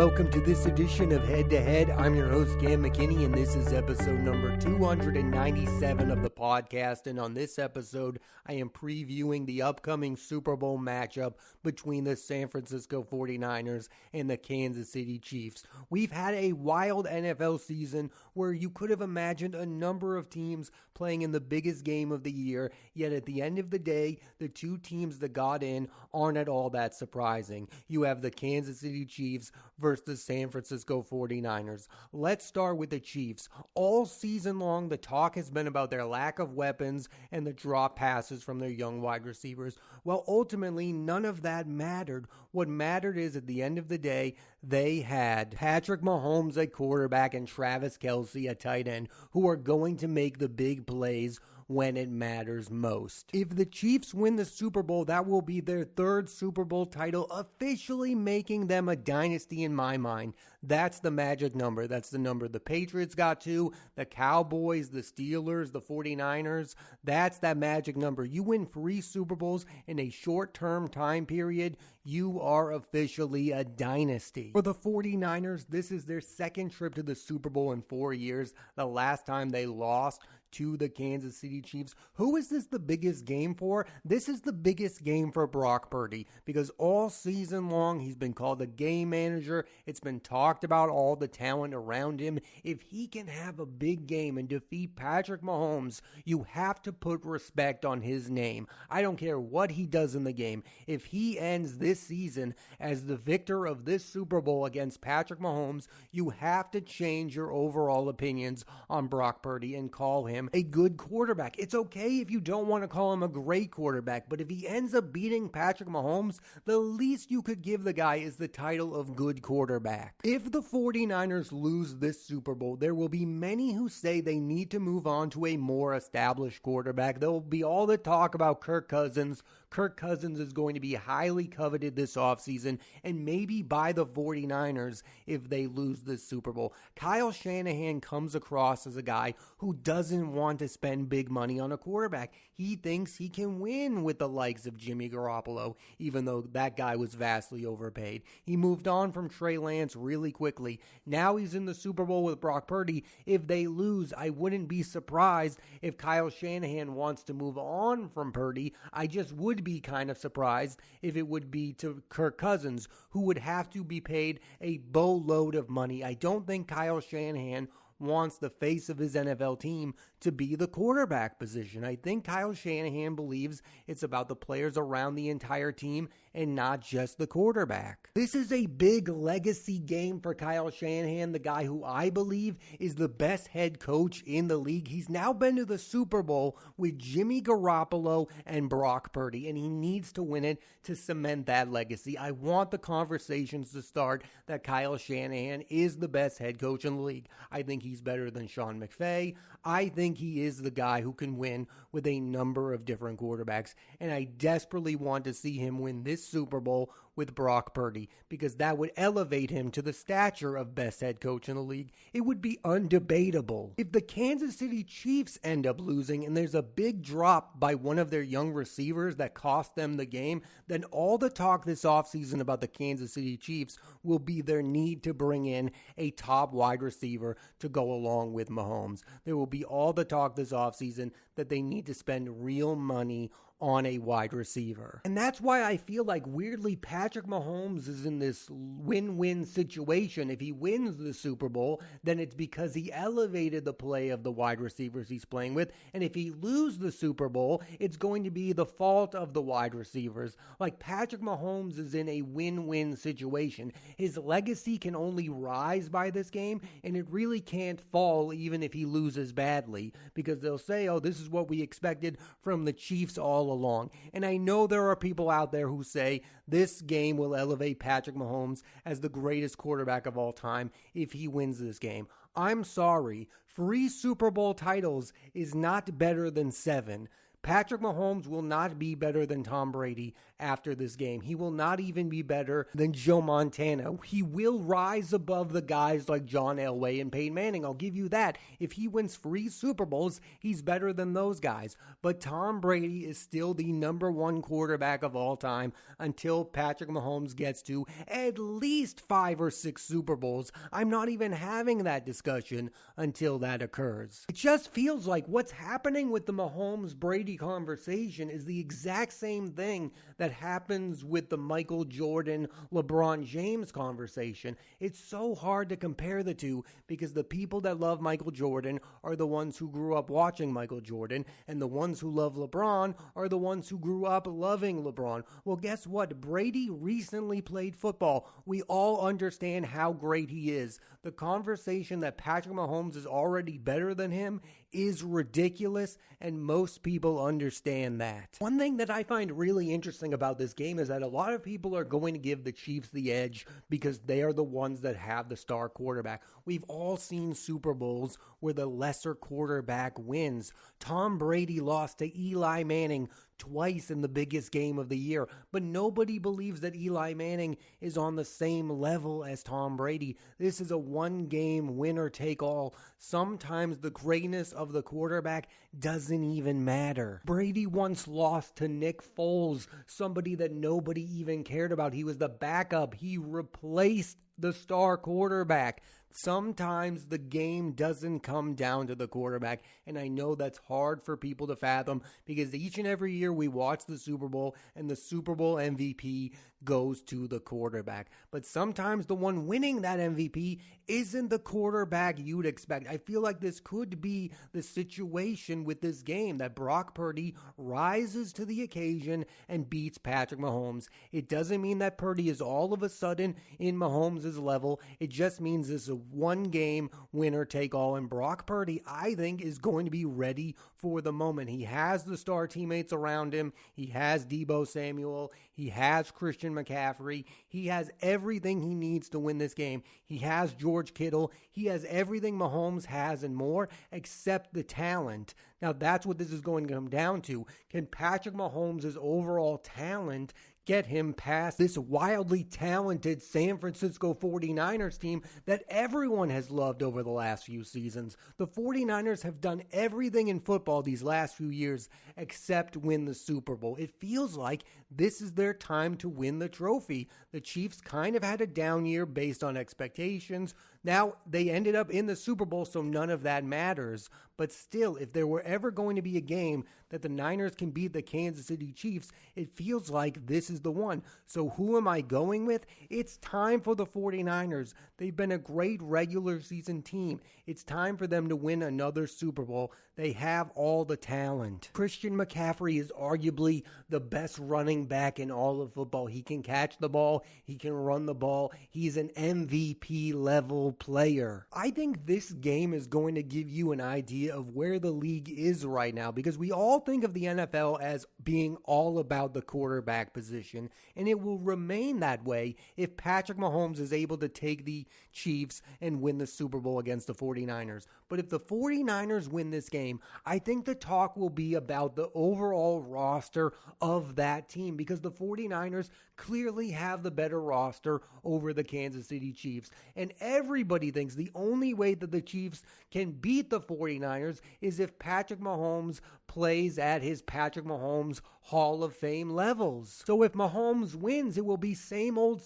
Welcome to this edition of Head to Head. I'm your host, Cam McKinney, and this is episode number 297 of the podcast. And on this episode, I am previewing the upcoming Super Bowl matchup between the San Francisco 49ers and the Kansas City Chiefs. We've had a wild NFL season where you could have imagined a number of teams playing in the biggest game of the year, yet at the end of the day, the two teams that got in aren't at all that surprising. You have the Kansas City Chiefs versus the San Francisco 49ers. Let's start with the Chiefs. All season long, the talk has been about their lack of weapons and the drop passes from their young wide receivers. Well, ultimately, none of that mattered. What mattered is, at the end of the day, they had Patrick Mahomes at quarterback and Travis Kelce at tight end, who are going to make the big plays when it matters most. If the Chiefs win the Super Bowl, that will be their third Super Bowl title, officially making them a dynasty in my mind. That's the magic number. That's the number the Patriots got to, the Cowboys, the Steelers, the 49ers. That's that magic number. You win 3 Super Bowls in a short-term time period, you are officially a dynasty. For the 49ers, this is their second trip to the Super Bowl in 4 years. The last time they lost to the Kansas City Chiefs. Who is this the biggest game for? This is the biggest game for Brock Purdy, because all season long he's been called a game manager. It's been talked about all the talent around him. If he can have a big game and defeat Patrick Mahomes, you have to put respect on his name. I don't care what he does in the game. If he ends this season as the victor of this Super Bowl against Patrick Mahomes, you have to change your overall opinions on Brock Purdy and call him a good quarterback. It's okay if you don't want to call him a great quarterback, but if he ends up beating Patrick Mahomes, the least you could give the guy is the title of good quarterback. If the 49ers lose this Super Bowl, there will be many who say they need to move on to a more established quarterback. There will be all the talk about Kirk Cousins. Kirk Cousins is going to be highly coveted this offseason and maybe by the 49ers if they lose this Super Bowl. Kyle Shanahan comes across as a guy who doesn't want to spend big money on a quarterback. He thinks he can win with the likes of Jimmy Garoppolo, even though that guy was vastly overpaid. He moved on from Trey Lance really quickly. Now he's in the Super Bowl with Brock Purdy. If they lose, I wouldn't be surprised if Kyle Shanahan wants to move on from Purdy. I just would be kind of surprised if it would be to Kirk Cousins, who would have to be paid a boatload of money. I don't think Kyle Shanahan wants the face of his NFL team to be the quarterback position. I think Kyle Shanahan believes it's about the players around the entire team and not just the quarterback. This is a big legacy game for Kyle Shanahan, the guy who I believe is the best head coach in the league. He's now been to the Super Bowl with Jimmy Garoppolo and Brock Purdy, and he needs to win it to cement that legacy. I want the conversations to start that Kyle Shanahan is the best head coach in the league. I think he's better than Sean McVay. I think he is the guy who can win with a number of different quarterbacks, and I desperately want to see him win this Super Bowl with Brock Purdy, because that would elevate him to the stature of best head coach in the league. It would be undebatable. If the Kansas City Chiefs end up losing and there's a big drop by one of their young receivers that cost them the game, then all the talk this offseason about the Kansas City Chiefs will be their need to bring in a top wide receiver to go along with Mahomes. There will be all the talk this offseason that they need to spend real money on a wide receiver. And that's why I feel like weirdly Patrick Mahomes is in this win-win situation. If he wins the Super Bowl, then it's because he elevated the play of the wide receivers he's playing with. And if he loses the Super Bowl, it's going to be the fault of the wide receivers. Like, Patrick Mahomes is in a win-win situation. His legacy can only rise by this game, and it really can't fall even if he loses badly, because they'll say, oh, this is what we expected from the Chiefs all along. And I know there are people out there who say this game will elevate Patrick Mahomes as the greatest quarterback of all time if he wins this game. I'm sorry, 3 Super Bowl titles is not better than 7. Patrick Mahomes will not be better than Tom Brady after this game. He will not even be better than Joe Montana. He will rise above the guys like John Elway and Peyton Manning. I'll give you that. If he wins 3 Super Bowls, he's better than those guys. But Tom Brady is still the number 1 quarterback of all time until Patrick Mahomes gets to at least 5 or 6 Super Bowls. I'm not even having that discussion until that occurs. It just feels like what's happening with the Mahomes-Brady conversation is the exact same thing that happens with the Michael Jordan, LeBron James conversation. It's so hard to compare the two because the people that love Michael Jordan are the ones who grew up watching Michael Jordan, and the ones who love LeBron are the ones who grew up loving LeBron. Well, guess what? Brady recently played football. We all understand how great he is. The conversation that Patrick Mahomes is already better than him is ridiculous, and most people understand that. One thing that I find really interesting about this game is that a lot of people are going to give the Chiefs the edge because they are the ones that have the star quarterback. We've all seen Super Bowls where the lesser quarterback wins. Tom Brady lost to Eli Manning twice in the biggest game of the year, but nobody believes that Eli Manning is on the same level as Tom Brady. This is a one-game winner-take-all. Sometimes the greatness of the quarterback doesn't even matter. Brady once lost to Nick Foles, somebody that nobody even cared about. He was the backup. He replaced the star quarterback. Sometimes the game doesn't come down to the quarterback, and I know that's hard for people to fathom because each and every year we watch the Super Bowl and the Super Bowl MVP goes to the quarterback. But sometimes the one winning that MVP isn't the quarterback you'd expect. I feel like this could be the situation with this game, that Brock Purdy rises to the occasion and beats Patrick Mahomes. It doesn't mean that Purdy is all of a sudden in Mahomes' level. It just means this is a one-game winner-take-all, and Brock Purdy, I think, is going to be ready for the moment. He has the star teammates around him. He has Deebo Samuel. He has Christian McCaffrey. He has everything he needs to win this game. He has George Kittle. He has everything Mahomes has and more except the talent. Now, that's what this is going to come down to. Can Patrick Mahomes' overall talent get him past this wildly talented San Francisco 49ers team that everyone has loved over the last few seasons? The 49ers have done everything in football these last few years except win the Super Bowl. It feels like this is their time to win the trophy. The Chiefs kind of had a down year based on expectations. Now, they ended up in the Super Bowl, so none of that matters. But still, if there were ever going to be a game that the Niners can beat the Kansas City Chiefs, it feels like this is the one. So who am I going with? It's time for the 49ers. They've been a great regular season team. It's time for them to win another Super Bowl. They have all the talent. Christian McCaffrey is arguably the best running back in all of football. He can catch the ball. He can run the ball. He's an MVP level player. I think this game is going to give you an idea of where the league is right now, because we all think of the NFL as being all about the quarterback position, and it will remain that way if Patrick Mahomes is able to take the Chiefs and win the Super Bowl against the 49ers. But if the 49ers win this game, I think the talk will be about the overall roster of that team, because the 49ers clearly have the better roster over the Kansas City Chiefs. And everybody thinks the only way that the Chiefs can beat the 49ers is if Patrick Mahomes plays at his Patrick Mahomes Hall of Fame levels. So if Mahomes wins, it will be same old,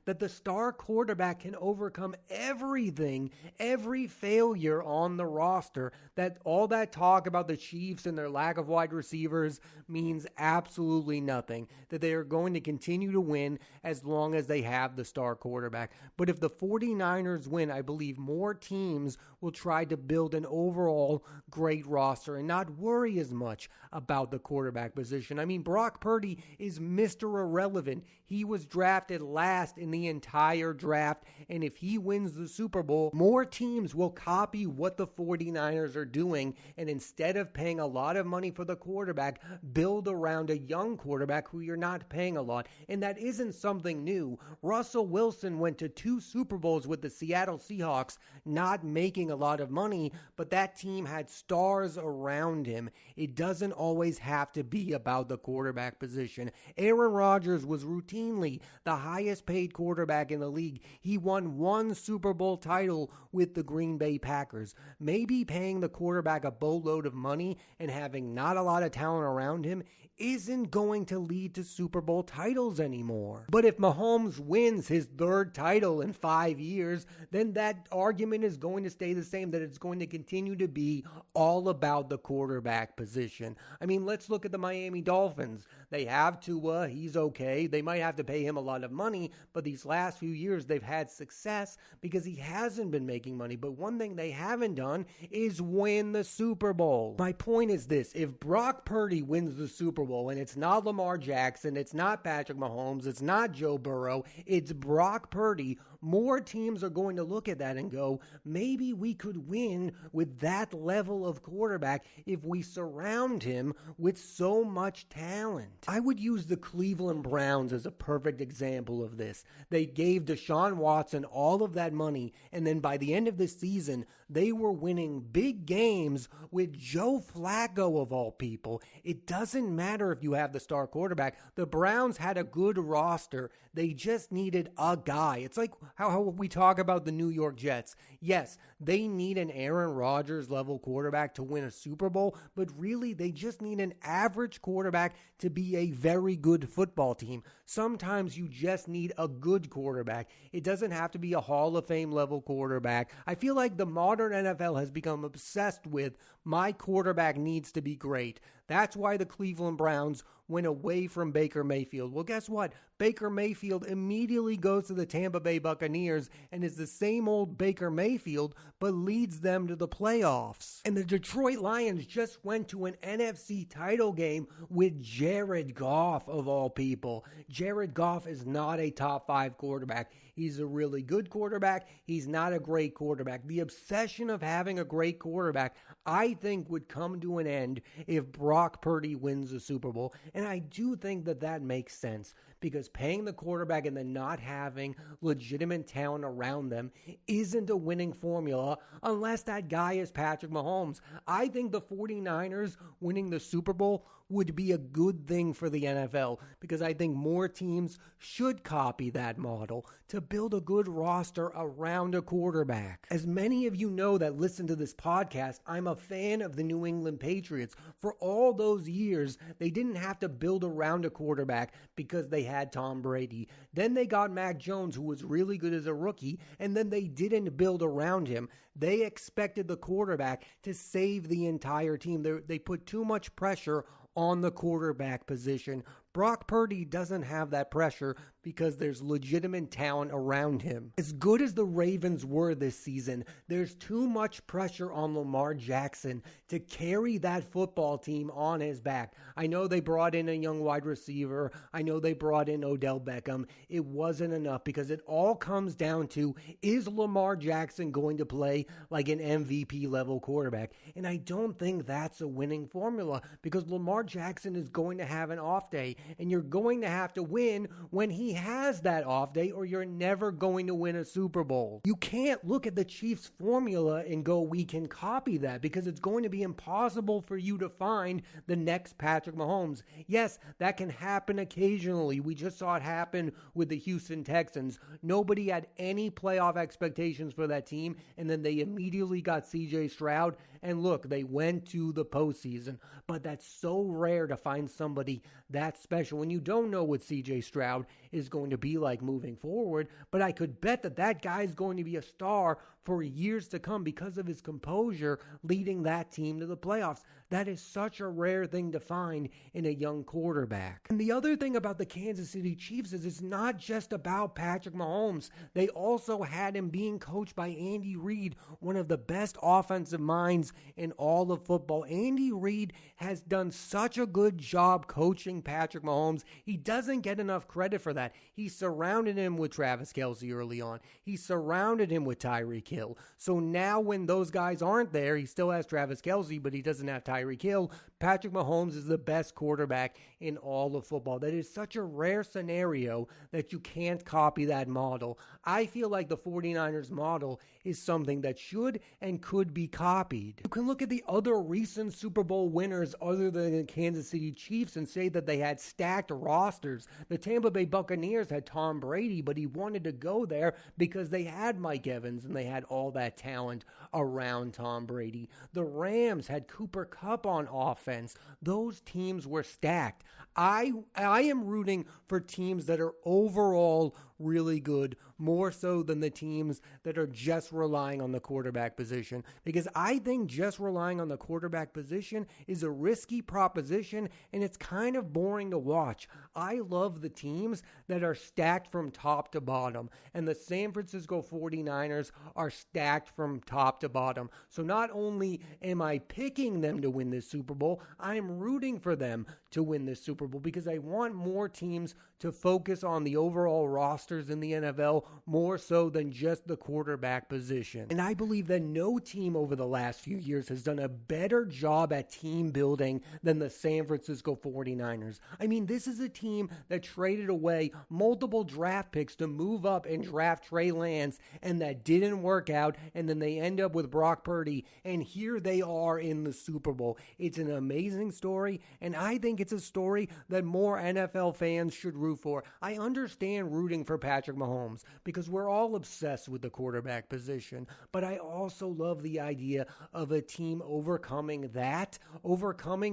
that the star quarterback can overcome everything, every failure on the roster, that all that talk about the Chiefs and their lack of wide receivers means absolutely nothing, that they are going to continue to win as long as they have the star quarterback. But if the 49ers win, I believe more teams will try to build an overall great roster and not worry as much about the quarterback position. I mean, Brock Purdy is Mr. Irrelevant. He was drafted last in the entire draft, and if he wins the Super Bowl, more teams will copy what the 49ers are doing, and instead of paying a lot of money for the quarterback, build around a young quarterback who you're not paying a lot. and that isn't something new. Russell Wilson went to 2 Super Bowls with the Seattle Seahawks, not making a lot of money, but that team had stars around him. It doesn't always have to be about the quarterback position. Aaron Rodgers was routinely the highest paid quarterback in the league. He won 1 Super Bowl title with the Green Bay Packers. Maybe paying the quarterback a boatload of money and having not a lot of talent around him isn't going to lead to Super Bowl titles anymore. But if Mahomes wins his 3rd title in 5 years, then that argument is going to stay the same, that it's going to continue to be all about the quarterback position. I mean, let's look at the Miami Dolphins. They have Tua, he's okay. They might have to pay him a lot of money, but these last few years they've had success because he hasn't been making money. But one thing they haven't done is win the Super Bowl. My point is this: if Brock Purdy wins the Super Bowl, and it's not Lamar Jackson, it's not Patrick Mahomes, it's not Joe Burrow, it's Brock Purdy, more teams are going to look at that and go, maybe we could win with that level of quarterback if we surround him with so much talent. I would use the Cleveland Browns as a perfect example of this. They gave Deshaun Watson all of that money, and then by the end of the season, they were winning big games with Joe Flacco of all people. It doesn't matter if you have the star quarterback. The Browns had a good roster. They just needed a guy. It's like how we talk about the New York Jets. Yes, they need an Aaron Rodgers level quarterback to win a Super Bowl, but really they just need an average quarterback to be a very good football team. Sometimes you just need a good quarterback. It doesn't have to be a Hall of Fame level quarterback. I feel like the modern NFL has become obsessed with my quarterback needs to be great. That's why the Cleveland Browns went away from Baker Mayfield. Well, guess what? Baker Mayfield immediately goes to the Tampa Bay Buccaneers and is the same old Baker Mayfield, but leads them to the playoffs. And the Detroit Lions just went to an NFC title game with Jared Goff, of all people. Jared Goff is not a top 5 quarterback. He's a really good quarterback. He's not a great quarterback. The obsession of having a great quarterback, I think, would come to an end if Brock Purdy wins the Super Bowl. And I do think that that makes sense, because paying the quarterback and then not having legitimate talent around them isn't a winning formula unless that guy is Patrick Mahomes. I think the 49ers winning the Super Bowl would be a good thing for the NFL, because I think more teams should copy that model to build a good roster around a quarterback. As many of you know that listen to this podcast, I'm a fan of the New England Patriots. For all those years, they didn't have to build around a quarterback because they had Tom Brady. Then they got Mac Jones, who was really good as a rookie, and then they didn't build around him. They expected the quarterback to save the entire team. They put too much pressure on the quarterback position. Brock Purdy doesn't have that pressure because there's legitimate talent around him. As good as the Ravens were this season, there's too much pressure on Lamar Jackson to carry that football team on his back. I know they brought in a young wide receiver. I know they brought in Odell Beckham. It wasn't enough, because it all comes down to, is Lamar Jackson going to play like an MVP level quarterback? And I don't think that's a winning formula, because Lamar Jackson is going to have an off day, and you're going to have to win when he has that off day, or you're never going to win a Super Bowl. You can't look at the Chiefs formula and go, we can copy that, because it's going to be impossible for you to find the next Patrick Mahomes. Yes, that can happen occasionally. We just saw it happen with the Houston Texans. Nobody had any playoff expectations for that team, and then they immediately got CJ Stroud, and look, they went to the postseason. But that's so rare to find somebody that special when you don't know what CJ Stroud is going to be like moving forward. But I could bet that that guy is going to be a star for years to come because of his composure leading that team to the playoffs. That is such a rare thing to find in a young quarterback. And the other thing about the Kansas City Chiefs is it's not just about Patrick Mahomes. They also had him being coached by Andy Reid, one of the best offensive minds in all of football. Andy Reid has done such a good job coaching Patrick Mahomes. He doesn't get enough credit for that. He surrounded him with Travis Kelce early on. He surrounded him with Tyreek Hill. So now when those guys aren't there, he still has Travis Kelce, but he doesn't have Tyreek Tyreek Hill, Patrick Mahomes is the best quarterback in all of football. That is such a rare scenario that you can't copy that model. I feel like the 49ers model is something that should and could be copied. You can look at the other recent Super Bowl winners other than the Kansas City Chiefs and say that they had stacked rosters. The Tampa Bay Buccaneers had Tom Brady, but he wanted to go there because they had Mike Evans and they had all that talent around Tom Brady. The Rams had Cooper Kupp on offense. Those teams were stacked. I am rooting for teams that are overall really good, more so than the teams that are just relying on the quarterback position, because I think just relying on the quarterback position is a risky proposition and it's kind of boring to watch. I love the teams that are stacked from top to bottom, and the San Francisco 49ers are stacked from top to bottom. So not only am I picking them to win this Super Bowl, I am rooting for them to win this Super Bowl because I want more teams to focus on the overall rosters in the NFL more so than just the quarterback position. And I believe that no team over the last few years has done a better job at team building than the San Francisco 49ers. I mean, this is a team that traded away multiple draft picks to move up and draft Trey Lance, and that didn't work out, and then they end up with Brock Purdy, and here they are in the Super Bowl. It's an amazing story, and I think it's a story that more NFL fans should root for. I understand rooting for Patrick Mahomes because we're all obsessed with the quarterback position, but I also love the idea of a team overcoming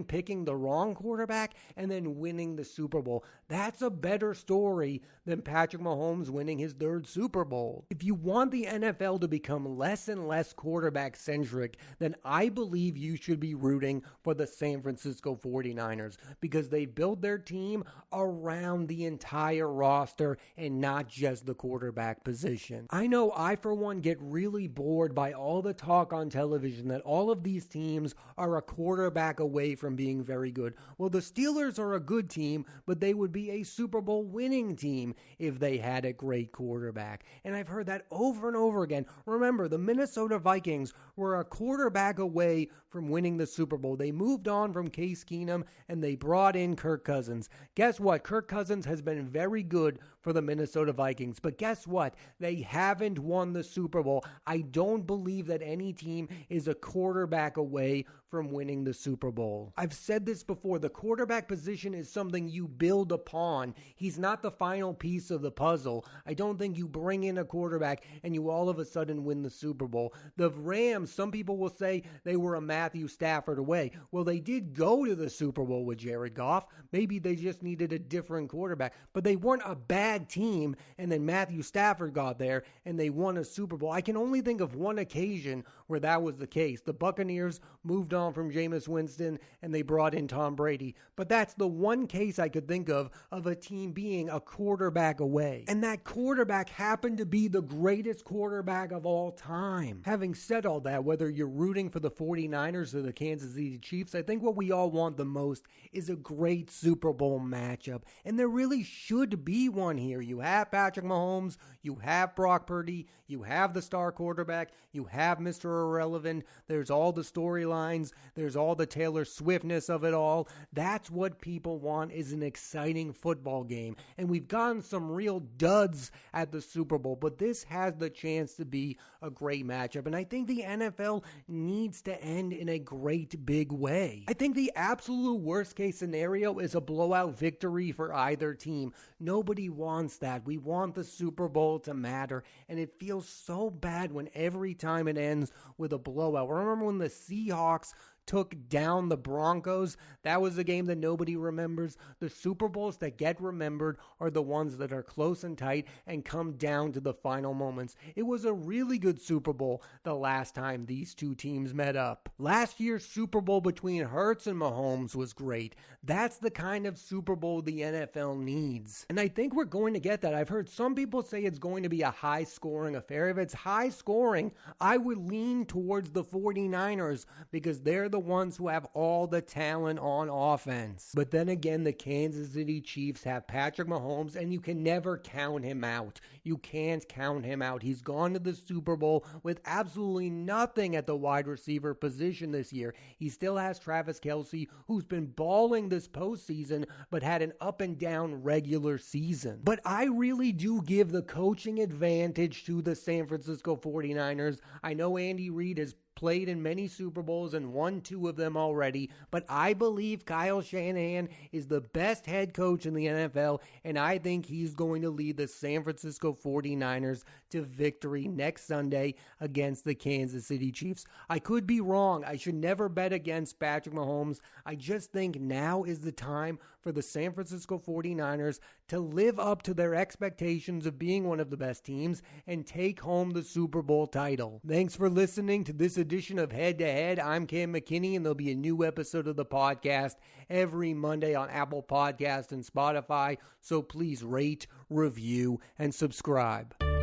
picking the wrong quarterback and then winning the Super Bowl. That's a better story than Patrick Mahomes winning his third Super Bowl. If you want the NFL to become less and less quarterback centric, then I believe you should be rooting for the San Francisco 49ers because they built their team around the entire roster and not just the quarterback position. I know I, for one, get really bored by all the talk on television that all of these teams are a quarterback away from being very good. Well, the Steelers are a good team, but they would be a Super Bowl winning team if they had a great quarterback. And I've heard that over and over again. Remember, the Minnesota Vikings were a quarterback away from winning the Super Bowl. They moved on from Case Keenum and they brought in Kirk Cousins. Guess what? Kirk Cousins has been very good for the Minnesota Vikings. But guess what? They haven't won the Super Bowl. I don't believe that any team is a quarterback away from winning the Super Bowl. I've said this before. The quarterback position is something you build upon. He's not the final piece of the puzzle. I don't think you bring in a quarterback and you all of a sudden win the Super Bowl. The Rams, some people will say they were a Matthew Stafford away. Well, they did go to the Super Bowl with Jared Goff. Maybe they just needed a different quarterback. But they weren't a bad team, and then Matthew Stafford got there and they won a Super Bowl. I can only think of one occasion where that was the case. The Buccaneers moved on from Jameis Winston and they brought in Tom Brady. But that's the one case I could think of a team being a quarterback away. And that quarterback happened to be the greatest quarterback of all time. Having said all that, whether you're rooting for the 49ers or the Kansas City Chiefs, I think what we all want the most is a great Super Bowl matchup. And there really should be one here. You have Patrick Mahomes, you have Brock Purdy, you have the star quarterback, you have Mr. Irrelevant, there's all the storylines, there's all the Taylor Swiftness of it all. That's what people want, is an exciting football game. And we've gotten some real duds at the Super Bowl, but this has the chance to be a great matchup. And I think the NFL needs to end in a great big way. I think the absolute worst case scenario is a blowout victory for either team. Nobody wants that. We want the Super Bowl to matter, and it feels so bad when every time it ends with a blowout. Remember when the Seahawks took down the Broncos? That was a game that nobody remembers. The Super Bowls that get remembered are the ones that are close and tight and come down to the final moments. It was a really good Super Bowl the last time these two teams met up. Last year's Super Bowl between Hurts and Mahomes was great. That's the kind of Super Bowl the NFL needs. And I think we're going to get that. I've heard some people say it's going to be a high-scoring affair. If it's high-scoring, I would lean towards the 49ers because they're the ones who have all the talent on offense. But then again, the Kansas City Chiefs have Patrick Mahomes, and you can never count him out. You can't count him out. He's gone to the Super Bowl with absolutely nothing at the wide receiver position this year. He still has Travis Kelce, who's been balling this postseason, but had an up and down regular season. But I really do give the coaching advantage to the San Francisco 49ers. I know Andy Reid has played in many Super Bowls and won 2 of them already, but I believe Kyle Shanahan is the best head coach in the NFL, and I think he's going to lead the San Francisco 49ers to victory next Sunday against the Kansas City Chiefs. I could be wrong. I should never bet against Patrick Mahomes. I just think now is the time for the San Francisco 49ers to live up to their expectations of being one of the best teams and take home the Super Bowl title. Thanks for listening to this edition of Head to Head. I'm Cam McKinney, and there'll be a new episode of the podcast every Monday on Apple Podcasts and Spotify, so please rate, review, and subscribe.